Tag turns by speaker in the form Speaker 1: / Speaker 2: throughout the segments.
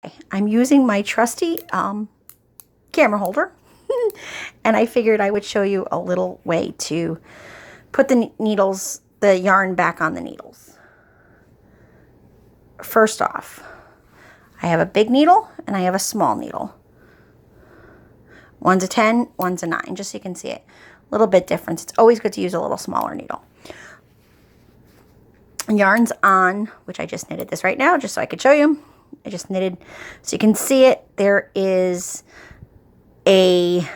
Speaker 1: Okay, I'm using my trusty camera holder. And I figured I would show you a little way to put the needles, the yarn back on the needles. First off, I have a big needle and I have a small needle. One's a 10, one's a 9, just so you can see it. A little bit different. It's always good to use a little smaller needle. Yarn's on, which I just knitted this right now just so I could show you. I just knitted so you can see it. There is a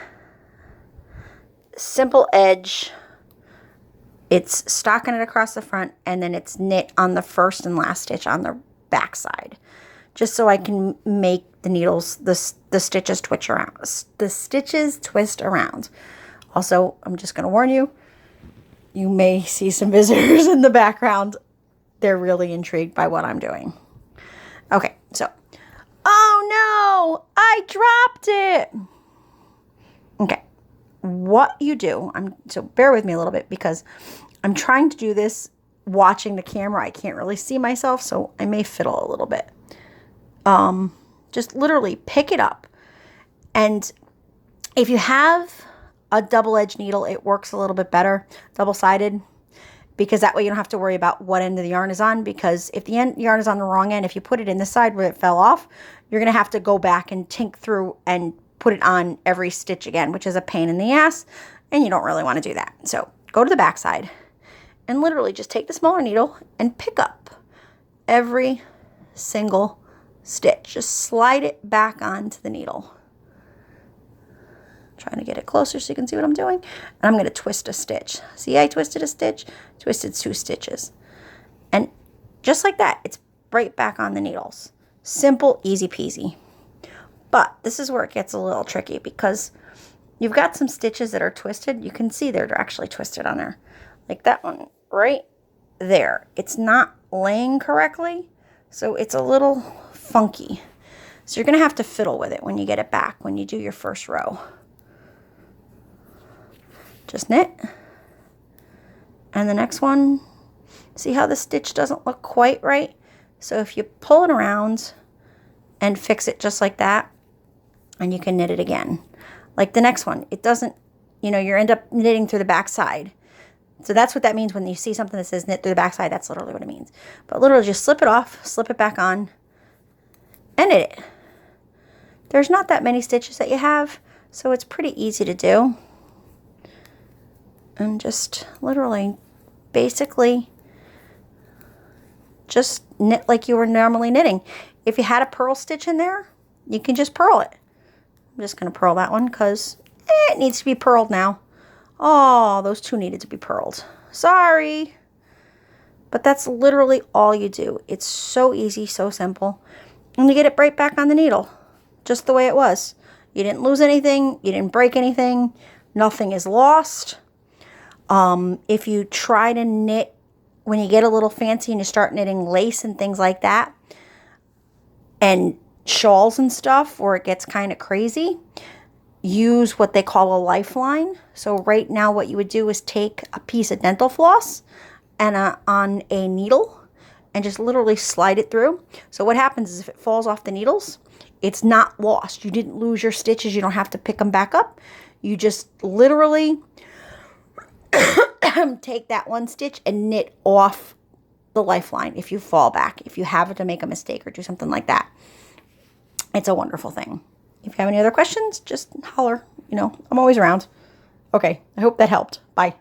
Speaker 1: simple edge. It's stockinette across the front, and then it's knit on the first and last stitch on the back side, just so I can make the needles, the stitches twitch around. The stitches twist around. Also, I'm just going to warn you, you may see some visitors in the background. They're really intrigued by what I'm doing. Okay, so, oh no, I dropped it. Okay, what you do, so bear with me a little bit because I'm trying to do this watching the camera. I can't really see myself, so I may fiddle a little bit. Just literally pick it up. And if you have a double-edged needle, it works a little bit better, double-sided, because that way you don't have to worry about what end of the yarn is on, because if the yarn is on the wrong end, if you put it in the side where it fell off, you're going to have to go back and tink through and put it on every stitch again, which is a pain in the ass, and you don't really want to do that. So go to the back side and literally just take the smaller needle and pick up every single stitch. Just slide it back onto the needle. Trying to get it closer so you can see what I'm doing. And I'm going to twist a stitch. See, I twisted a stitch, twisted 2 stitches. And just like that, it's right back on the needles. Simple, easy peasy. But this is where it gets a little tricky because you've got some stitches that are twisted. You can see they're actually twisted on there. Like that one right there. It's not laying correctly, so it's a little funky. So you're going to have to fiddle with it when you get it back, when you do your first row. Just knit. And the next one, see how the stitch doesn't look quite right? So if you pull it around and fix it just like that, and you can knit it again. Like the next one, it doesn't, you end up knitting through the back side. So that's what that means when you see something that says knit through the back side. That's literally what it means. But literally just slip it off, slip it back on, and knit it. There's not that many stitches that you have, so it's pretty easy to do. And just literally, basically, just knit like you were normally knitting. If you had a purl stitch in there, you can just purl it. I'm just going to purl that one because it needs to be purled now. Oh, those 2 needed to be purled. Sorry. But that's literally all you do. It's so easy, so simple. And you get it right back on the needle, just the way it was. You didn't lose anything. You didn't break anything. Nothing is lost. If you try to knit, when you get a little fancy and you start knitting lace and things like that, and shawls and stuff, where it gets kind of crazy, use what they call a lifeline. So right now what you would do is take a piece of dental floss and on a needle and just literally slide it through. So what happens is if it falls off the needles, it's not lost. You didn't lose your stitches. You don't have to pick them back up. You just literally take that one stitch and knit off the lifeline if you fall back, if you happen to make a mistake or do something like that. It's a wonderful thing. If you have any other questions, just holler. I'm always around. Okay, I hope that helped. Bye.